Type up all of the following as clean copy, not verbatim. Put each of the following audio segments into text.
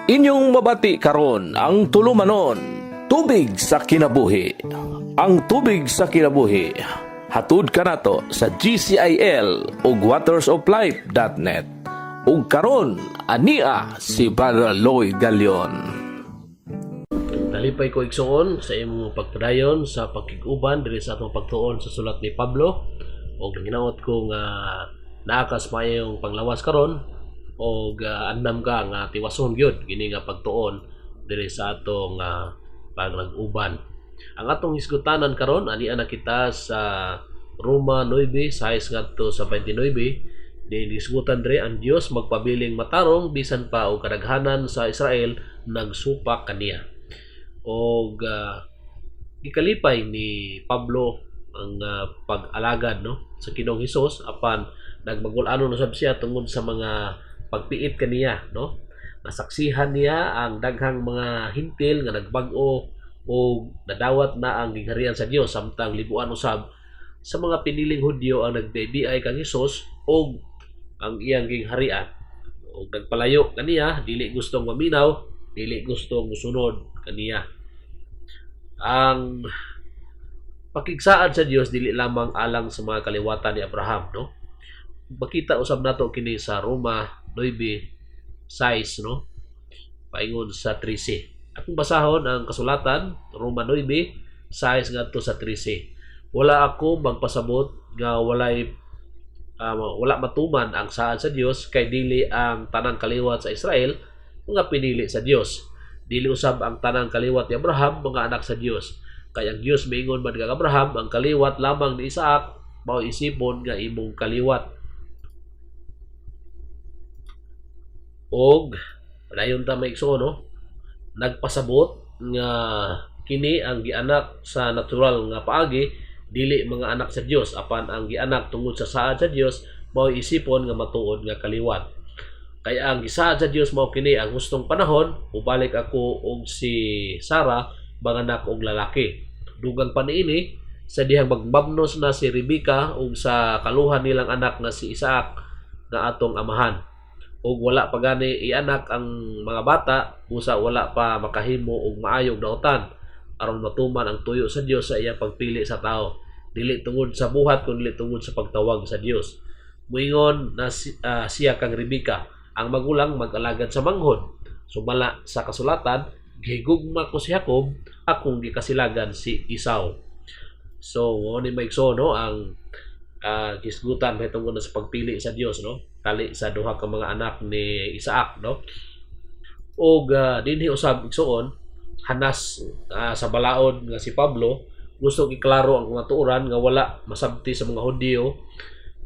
Inyong mabati karon ang tulumanon, tubig sa kinabuhi. Ang tubig sa kinabuhi hatud kanato sa GCIL ug watersoflife.net. Ug karon ania si Brother Lloyd Galion. Nalipay ko igsuon sa imong pagpadayon sa pagkiguban diri sa atong pagtuon sa sulat ni Pablo, ug ginaot ko nga naakas mayong panglawas karon og andam ka nga tiwason gyud kini nga pagtuon diri sa atong pag-uban. Ang atong hisgutanan karon ani ana kita sa Roma 9 6 ngadto sa 29. Di hisgutan diri ang Dios magpabiling matarong bisan pa og kadaghanan sa Israel nagsupak kaniya. Og gikalipay ni Pablo ang pag-alagad sa Ginoong Hesus apan nagmagul-ano na sab siya tungod sa mga pagpiit kaniya nasaksihan niya ang daghang mga hintil nga nagbag-o o nadawat na ang gingharian sa Dios samtang libuan usab sa mga piniling Hudyo ang nagdaydiay kang Hesus o ang iyang gingharian o nagpalayo kaniya, dili gustong maminaw, dili gustong musunod kaniya. Ang pakigsaad sa Dios dili lamang alang sa mga kaliwatan ni Abraham, makita usab nato kini sa Roma 9:6 paingon sa 13. Akong basahon ang kasulatan Roma 9:6 ngadto sa 13. Wala ako magpasabot nga wala matuman ang saad sa Dios kay dili ang tanang kaliwat sa Israel mga pinili sa Dios. Dili usab ang tanang kaliwat ni Abraham mga anak sa Dios. Kay ang Dios miingon man kang Abraham ang kaliwat lamang ni Isaac mao isipon nga imong kaliwat. Og dayon ta maigsoon nagpasabot nga kini ang gianak sa natural nga paagi dili mga anak sa Dios apan ang gianak tungod sa saad sa Dios mao isipon nga matuod nga kaliwat. Kaya ang gisaad sa Dios mao kini ang hustong panahon ubalik ako og si Sarah manganak og lalaki. Dugang pa niini sa dihang magbabnos na si Rebecca ug sa kaluhan nilang anak na si Isaac nga atong amahan. Og wala pa gani ianak ang mga bata busa wala pa makahimo og maayong daotan aron matuman ang tuyo sa Dios sa iyang pagpili sa tao, dili tungod sa buhat kundi tungod sa pagtawag sa Dios. Muingon na siya kang Rebecca ang magulang mag-alagad sa manghod. Sumala sa kasulatan gihigugma ko si Jacob akong gikasilagan si Esau. So ni maigso ang gisgutan tungod sa pagpili sa Dios kali sa duha ka mga anak ni Isaac og dinhi usab igsuon hanas sa balaod nga si Pablo gusto iklaro ang mga tuoran nga wala masabti sa mga Hudyo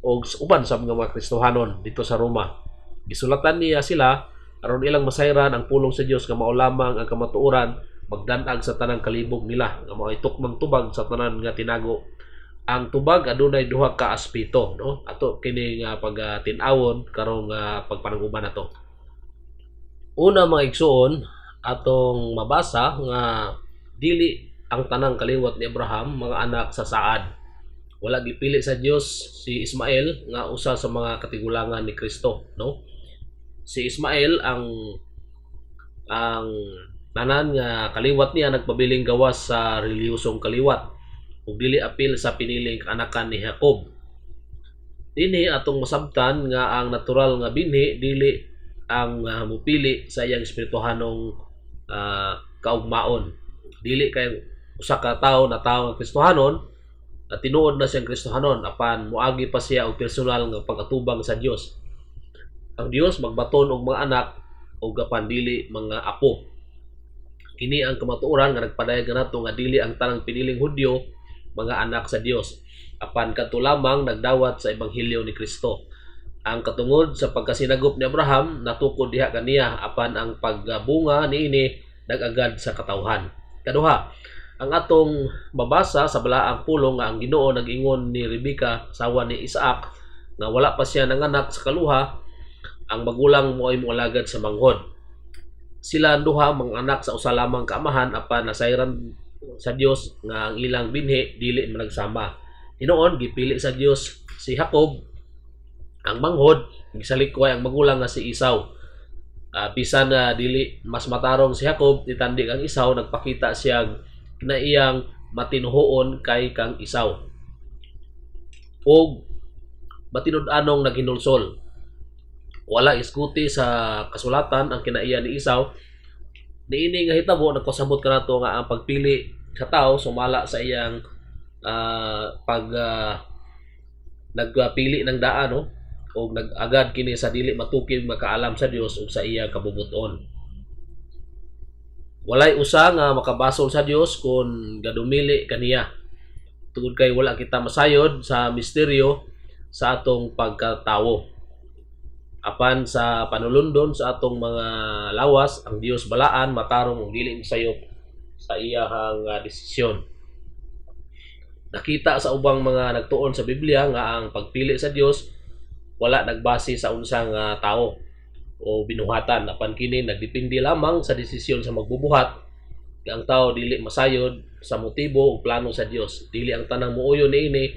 o uban sa mga Kristohanon dito sa Roma. Gisulatan niya sila aron ilang masayran ang pulong sa Dios nga mao lamang ang kamatuoran magdanag sa tanang kalibog nila nga mao tukmang tubag sa tanan nga tinago. Ang tubag adunay duha ka aspeto ato kini nga pag-tin-awon karong pagpananguban nato. Una mga igsuon atong mabasa nga dili ang tanang kaliwat ni Abraham mga anak sa saad. Wala gipili sa Dios si Ismael nga usa sa mga katigulangan ni Kristo, Si Ismael ang tanan nga kaliwat niya nagpabiling gawas sa relihiyosong kaliwat ug dili apil sa piniling kaanakan ni Jacob. Dinhi atong masabtan nga ang natural nga binhi dili ang mupili sa iyang espirituhanong kaugmaon. Dili kay usa ka tawo na tawo nga Kristohanon na tinuod na siyang Kristohanon apan moagi pa siya og personal nga pag-atubang sa Dios. Ang Dios magbaton og mga anak ug apan dili mga apo. Kini ang kamatuoran nga nagpadayag nato nga dili ang tanang piniling Hudyo mga anak sa Dios apan kadto lamang nagdawat sa ebanghelyo ni Kristo. Ang katungod sa pagkasinagop ni Abraham natukod diha kaniya apan ang pagbunga niini nagagad sa katawhan. Kaduha, ang atong babasa sa balaang pulong nga ang Ginoo nag-ingon ni Rebecca asawa ni Isaac nga wala pa siya nanganak sa kaluha ang magulang mo ay moalagad sa manghod. Sila duha mga anak sa usa lamang kaamahan apan nasayran sa Dios nga ang ilang binhi dili man nagsama. Tinuod gipili sa Dios si Jacob ang manghod, gisalikway ang magulang nga si Esau. Bisan na dili mas matarong si Jacob titandi kang Isaw, nagpakita siya na iyang matinhuon kay kang Isaw og matinud-anong naghinulsol. Wala iskuti sa kasulatan ang kinaiya ni Isaw. Niini nga hitabo nagpasabot kanato nga ang pagpili sa tao sumala sa iyang nagpili ng daan, no? O nag-agad kini sa dili matukib makaalam sa Dios ug sa iya kabubuton. Walay usa nga makabasol sa Dios kung gadumili kaniya. Tungod kay wala kita masayod sa misteryo sa atong pagkatawo. Apan sa panulundon sa atong mga lawas, ang Dios balaan matarong ug dili masayop sa iyahang desisyon. Nakita sa ubang mga nagtuon sa Biblia nga ang pagpili sa Dios wala nagbase sa unsang tao o binuhatan. Apan kini nagdepende lamang sa desisyon sa magbubuhat. Ang tao dili masayod sa motibo o plano sa Dios. Dili ang tanang muuyo niini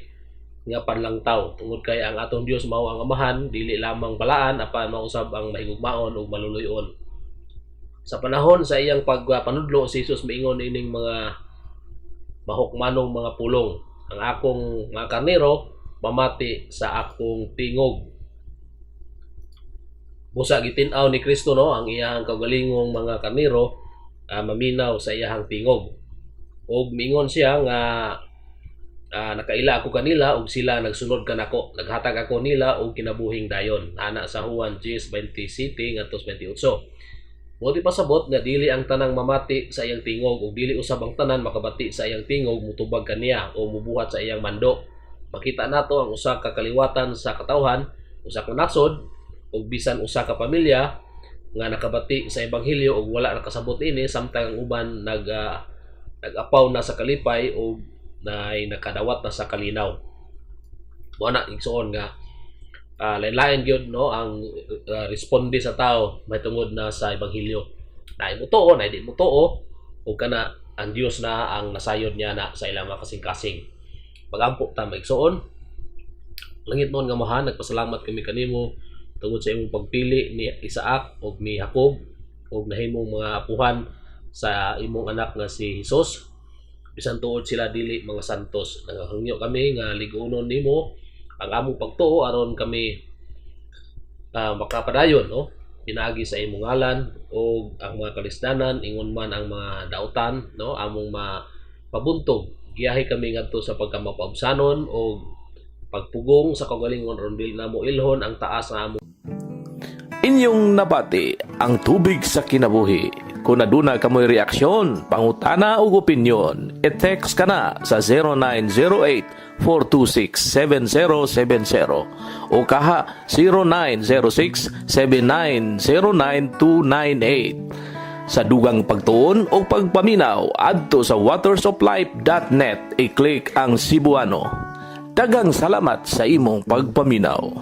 nga panlang tao. Tungod kay ang atong Dios mao ang amahan, dili lamang balaan apan mausab ang mahigugmaon ug maluluyon. Sa panahon sa iyang pagpanudlo, si Jesus miingon ining mga mahukmanong mga pulong. Ang akong mga karnero mamati sa akong tingog. Busa gitin-aw ni Kristo, no, ang iyang kaugalingong mga karnero maminaw sa iyang tingog. Og miingon siya nga nakaila ako kanila ug sila nagsunod kanako. Naghatag ako nila og kinabuhing dayon. Ana sa Juan 10:27 ngadto 28. Buti pasabot nga dili ang tanang mamati sa iyang tingog ug dili usab ang tanan makabati sa iyang tingog mutubag kaniya o mubuhat sa iyang mando. Makita nato ang usa ka kaliwatan sa katawhan, usa ka nasod ug bisan usa ka pamilya nga nakabati sa ebanghelyo ug wala nakasabot ini samtang ang uban nag-apaw na sa kalipay ug nakadawat na sa kalinaw. Mo na igsuon nga lain-lain gyud, no, ang responde sa tao may tungod na sa ebanghelyo. Na imutuo na di mutuo ug kana ang Dios na ang nasayod niya na sa ilang mga kasing-kasing. Pagampo ta maigsuon. Langit noon nga mahan, nagpasalamat kami kanimo tungod sa imong pagpili ni Isaac ug ni Jacob ug nahimong mga apuhan sa imong anak nga si Jesus. Bisan tuod sila dili mga santos, nagahangyo kami nga ligunon nimo ang among pagtuo aron kami makapadayon, no, pinaagi sa imong ngalan ug ang mga kalisdanan ingon man ang mga dautan, no, among mapabuntog. Giyahi kami ngadto sa pagkamapabsanon o pagpugong sa kaugalingon aron dili namo ilhon ang taas nga among Inyong nabati ang tubig sa kinabuhi. Kung aduna kamoy reaksyon, pangutana o opinyon, i-text ka na sa 0908-426-7070 o kaha 0906-7909-298. Sa dugang pagtuon o pagpaminaw, adto sa watersoflife.net, i-click ang Cebuano. Dagang salamat sa imong pagpaminaw.